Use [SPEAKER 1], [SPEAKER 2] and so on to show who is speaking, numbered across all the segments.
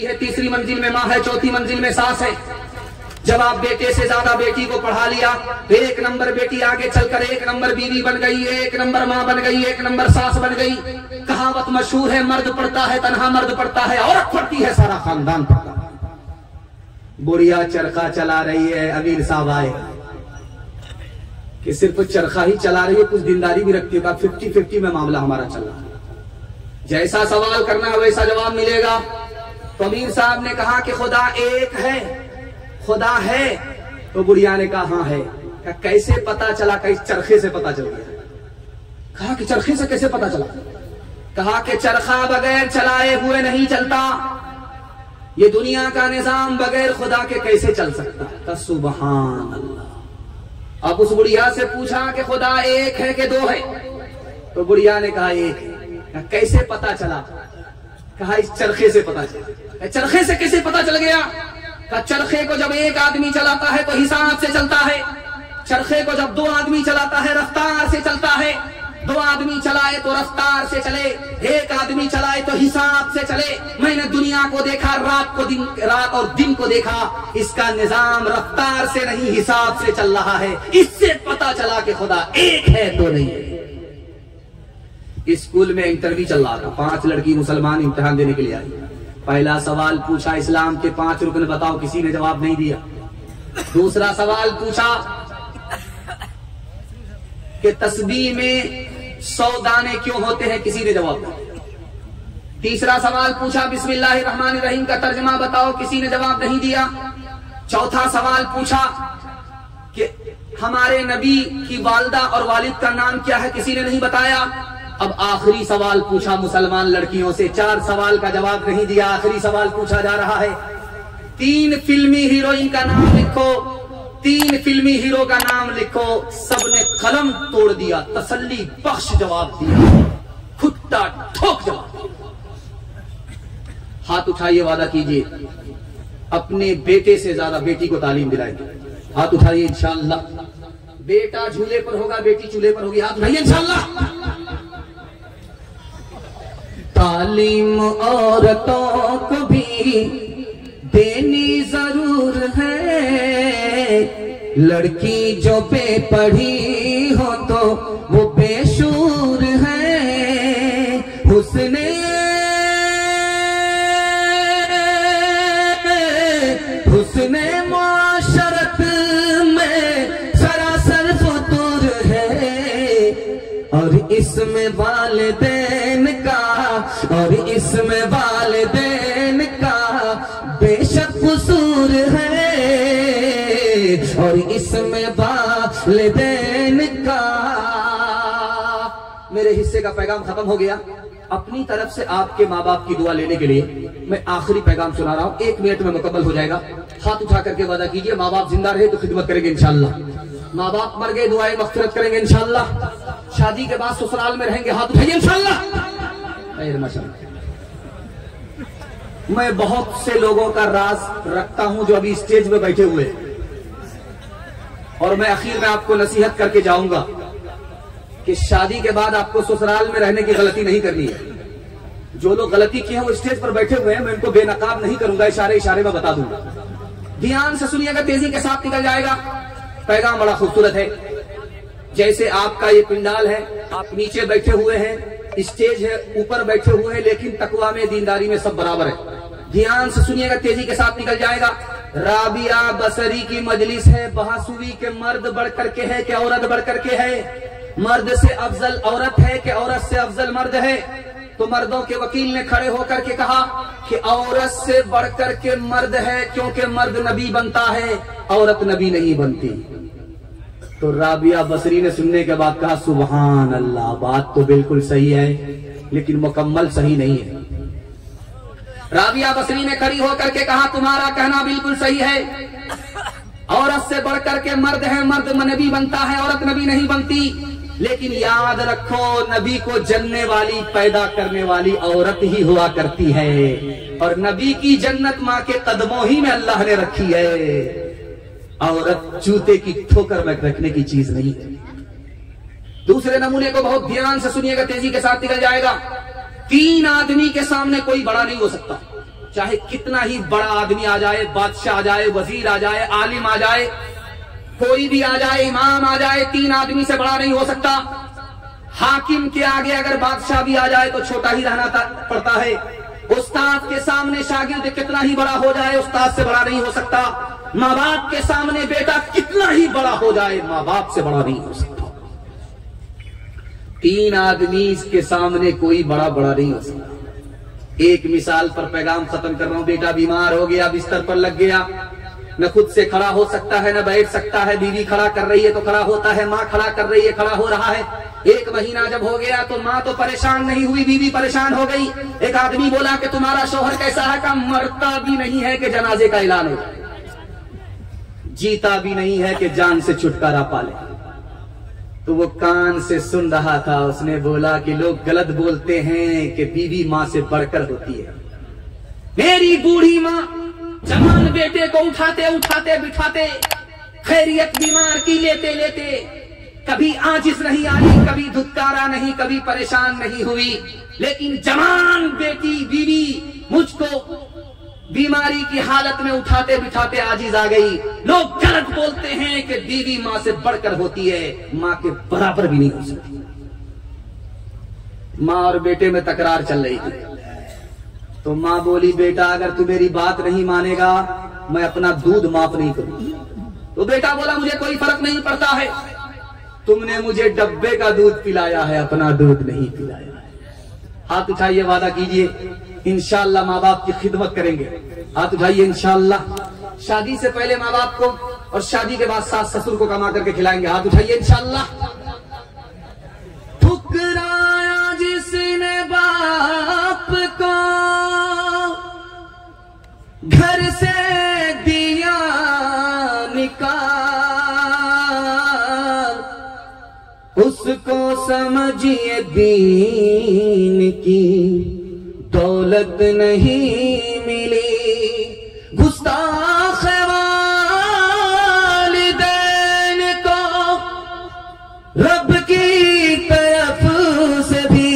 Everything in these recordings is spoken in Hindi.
[SPEAKER 1] है, तीसरी मंजिल में माँ है, चौथी मंजिल में सास है। जब आप बेटे से ज्यादा बेटी को पढ़ा लिया तो एक नंबर बेटी आगे चलकर एक नंबर बीवी बन गई, एक नंबर माँ बन गई, एक नंबर सास बन गई। कहावत मशहूर है, मर्द पढ़ता है तन्हा मर्द पढ़ता है, औरत पढ़ती है सारा खानदान पढ़ता है। बुढ़िया चरखा चला रही है, अमीर साहब आए कि सिर्फ चरखा ही चला रही है, कुछ दिनदारी भी रखती है। 50-50 में मामला हमारा चल रहा है, जैसा सवाल करना है वैसा जवाब मिलेगा। तो अमीर साहब ने कहा कि खुदा एक है, खुदा है। तो बुढ़िया ने कहा हाँ है। कहा कैसे पता चला? कहीं चरखे से पता चल गया। कहा कि चरखे से कैसे पता चला? कहा कि चरखा बगैर चलाए हुए नहीं चलता, ये दुनिया का निजाम बगैर खुदा के कैसे चल सकता? कहा सुबहान अल्लाह। अब उस बुढ़िया से पूछा कि खुदा एक है कि दो है? तो बुढ़िया ने कहा एक है। कहा कैसे पता चला? कहा इस चरखे से पता चला। चरखे से कैसे पता चल गया? कहा चरखे को जब एक आदमी चलाता है तो हिसाब से चलता है, चरखे को जब दो आदमी चलाता है रफ्तार से चलता है। दो आदमी चलाए तो रफ्तार से चले, एक आदमी चलाए तो हिसाब से चले। मैंने दुनिया को देखा, रात और दिन को देखा, इसका निजाम रफ्तार से नहीं हिसाब से चल रहा है। इससे पता चला कि खुदा एक है तो नहीं है। स्कूल में इंटरव्यू चल रहा था, 5 लड़की मुसलमान इम्तिहान देने के लिए आई। पहला सवाल पूछा इस्लाम के 5 रुकन बताओ, किसी ने जवाब नहीं दिया। दूसरा सवाल पूछा कि तस्बीह में 100 दाने क्यों होते हैं, किसी ने जवाब नहीं। तीसरा सवाल पूछा बिस्मिल्लाहिर्रहमानिर्रहीम का तर्जुमा बताओ, किसी ने जवाब नहीं दिया। चौथा सवाल पूछा कि हमारे नबी की वालिदा और वालिद का नाम क्या है, किसी ने नहीं बताया। अब आखिरी सवाल पूछा मुसलमान लड़कियों से, 4 सवाल का जवाब नहीं दिया। आखिरी सवाल पूछा जा रहा है 3 फिल्मी हीरोइन का नाम लिखो, 3 फिल्मी हीरो का नाम लिखो। सबने कलम तोड़ दिया, तसल्ली बख्श जवाब दिया, खुट्टा ठोक जवाब दिया। हाथ उठाइए, वादा कीजिए अपने बेटे से ज्यादा बेटी को तालीम दिलाएंगे। हाथ उठाइए इंशाअल्लाह। बेटा झूले पर होगा, बेटी चूल्हे पर होगी। हाथ उठाइए इंशाअल्लाह। तालीम औरतों को भी देनी जरूर है, लड़की जो बेपढ़ी हो तो वो बेशूर है। हुस्ने मुआशरत में सरासर फतूर है, और इसमें वालिदैन का, और इसमें वालिदैन का बेशक कसूर है, और इसमें वालिदैन का। मेरे हिस्से का पैगाम खत्म हो गया। अपनी तरफ से आपके माँ बाप की दुआ लेने के लिए मैं आखिरी पैगाम सुना रहा हूँ, 1 मिनट में मुकम्मल हो जाएगा। हाथ उठा करके वादा कीजिए, माँ बाप जिंदा रहे तो खिदमत करेंगे इंशाअल्लाह, माँ बाप मर गए दुआएं मग़फ़िरत करेंगे इंशाअल्लाह, शादी के बाद ससुराल में रहेंगे। हाथ उठाइए इंशाअल्लाह। मैं बहुत से लोगों का राज रखता हूं जो अभी स्टेज में बैठे हुए, और मैं आखिर में आपको नसीहत करके जाऊंगा कि शादी के बाद आपको ससुराल में रहने की गलती नहीं करनी है। जो लोग गलती किए हैं वो स्टेज पर बैठे हुए हैं, मैं उनको बेनकाब नहीं करूंगा, इशारे इशारे में बता दूंगा। ध्यान से सुनिएगा, तेजी के साथ निकल जाएगा। पैगाम बड़ा खूबसूरत है। जैसे आपका ये पिंडाल है, आप नीचे बैठे हुए हैं, स्टेज है, ऊपर बैठे हुए हैं, लेकिन तकवा में दीनदारी में सब बराबर है। ध्यान से सुनिएगा, तेजी के साथ निकल जाएगा। राबिया बसरी की मजलिस है, बहासुवी के मर्द बढ़ करके है कि औरत बढ़ करके है, मर्द से अफजल औरत है कि औरत से अफजल मर्द है। तो मर्दों के वकील ने खड़े होकर के कहा कि औरत से बढ़कर के मर्द है, क्योंकि मर्द नबी बनता है, औरत नबी नहीं बनती। तो राबिया बसरी ने सुनने के बाद कहा सुभान अल्लाह, बात तो बिल्कुल सही है लेकिन मुकम्मल सही नहीं है। राबिया बसरी ने खड़ी होकर के कहा तुम्हारा कहना बिल्कुल सही है, औरत से बढ़कर के मर्द है, मर्द नबी बनता है, औरत नबी नहीं बनती। लेकिन याद रखो, नबी को जलने वाली, पैदा करने वाली औरत ही हुआ करती है, और नबी की जन्नत माँ के कदमों ही में अल्लाह ने रखी है। औरत जूते की ठोकर में रखने की चीज नहीं है। दूसरे नमूने को बहुत ध्यान से सुनिएगा, तेजी के साथ निकल जाएगा। 3 आदमी के सामने कोई बड़ा नहीं हो सकता। चाहे कितना ही बड़ा आदमी आ जाए, बादशाह आ जाए, वजीर आ जाए, आलिम आ जाए, कोई भी आ जाए, इमाम आ जाए, 3 आदमी से बड़ा नहीं हो सकता। हाकिम के आगे अगर बादशाह भी आ जाए तो छोटा ही रहना पड़ता है। उस्ताद के सामने शागिर्द कितना ही बड़ा हो जाए, उस्ताद से बड़ा नहीं हो सकता। माँ बाप के सामने बेटा कितना ही बड़ा हो जाए, माँ बाप से बड़ा नहीं हो सकता। 3 आदमी के सामने कोई बड़ा नहीं हो सकता। एक मिसाल पर पैगाम खत्म कर रहा हूं। बेटा बीमार हो गया, बिस्तर पर लग गया, न खुद से खड़ा हो सकता है, न बैठ सकता है। बीवी खड़ा कर रही है तो खड़ा होता है, माँ खड़ा कर रही है, खड़ा हो रहा है। 1 महीना जब हो गया तो माँ तो परेशान नहीं हुई, बीवी परेशान हो गई। एक आदमी बोला कि तुम्हारा शौहर कैसा है? का मरता भी नहीं है कि जनाजे का ऐलान हो, जीता भी नहीं है कि जान से छुटकारा पाले। तो वो कान से सुन रहा था। उसने बोला कि लोग गलत बोलते हैं कि बीवी माँ से बढ़कर होती है। मेरी बूढ़ी माँ जवान बेटे को उठाते उठाते बिठाते, खैरियत बीमार की लेते लेते, कभी आजिज नहीं आई, कभी धुतकारा नहीं, कभी परेशान नहीं हुई। लेकिन जवान बेटी बीवी मुझको बीमारी की हालत में उठाते बिठाते आजिज आ गई। लोग गलत बोलते हैं कि बीवी माँ से बढ़कर होती है, माँ के बराबर भी नहीं हो सकती। माँ और बेटे में तकरार चल रही थी। तो माँ बोली, बेटा अगर तू मेरी बात नहीं मानेगा मैं अपना दूध माफ नहीं करूंगी। तो बेटा बोला, मुझे कोई फर्क नहीं पड़ता है, तुमने मुझे डब्बे का दूध पिलाया है, अपना दूध नहीं पिलाया है। हाथ उठाइए, वादा कीजिए इंशाअल्लाह माँ बाप की खिदमत करेंगे। हाथ उठाइए इंशाअल्लाह। शादी से पहले माँ बाप को और शादी के बाद सास ससुर को कमा करके खिलाएंगे। हाथ उठाइए इंशाअल्लाह। ठुकराया जिसने बाप को, घर से दिया निकाल, उसको समझिए दीन की दौलत नहीं मिली। गुस्ताख वालिदैन को रब की तरफ से भी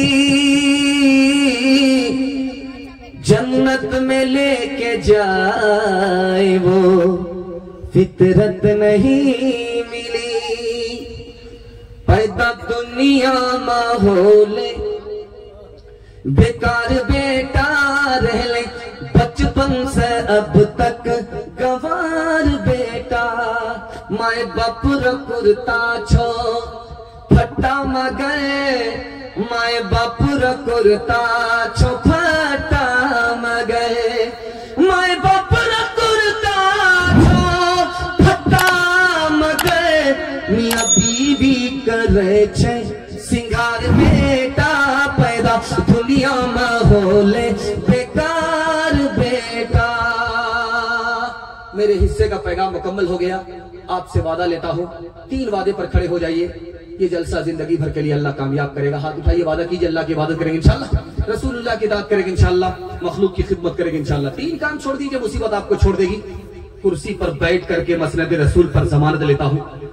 [SPEAKER 1] जन्नत में लेके जाए वो फितरत नहीं मिली। पैदा दुनिया माहौल बेकार बेटा रह ले, बचपन से अब तक गवार बेटा। माए बाप कुर्ता छो फटा मगे, माए बाप कुर्ता छो फटा मगे, माए बाप कुर्ता छो फटा मगे। मियाँ बीवी करे छे सिंगार बेटा पैदा, दुनिया माहौल बेकार बेटा। मेरे हिस्से का पैगाम मुकम्मल हो गया। आपसे वादा लेता हूँ, 3 वादे पर खड़े हो जाइए। ये जलसा जिंदगी भर के लिए अल्लाह कामयाब करेगा। हाथ उठाइए, वादा कीजिए अल्लाह की इबादत करेंगे इंशाअल्लाह, रसूलुल्लाह की इताअत करेंगे इंशाअल्लाह, मखलूक की खिदमत करेंगे इंशाअल्लाह। 3 काम छोड़ दीजिए, मुसीबत आपको छोड़ देगी। कुर्सी पर बैठ करके मसनद रसूल पर जमानत लेता हूँ।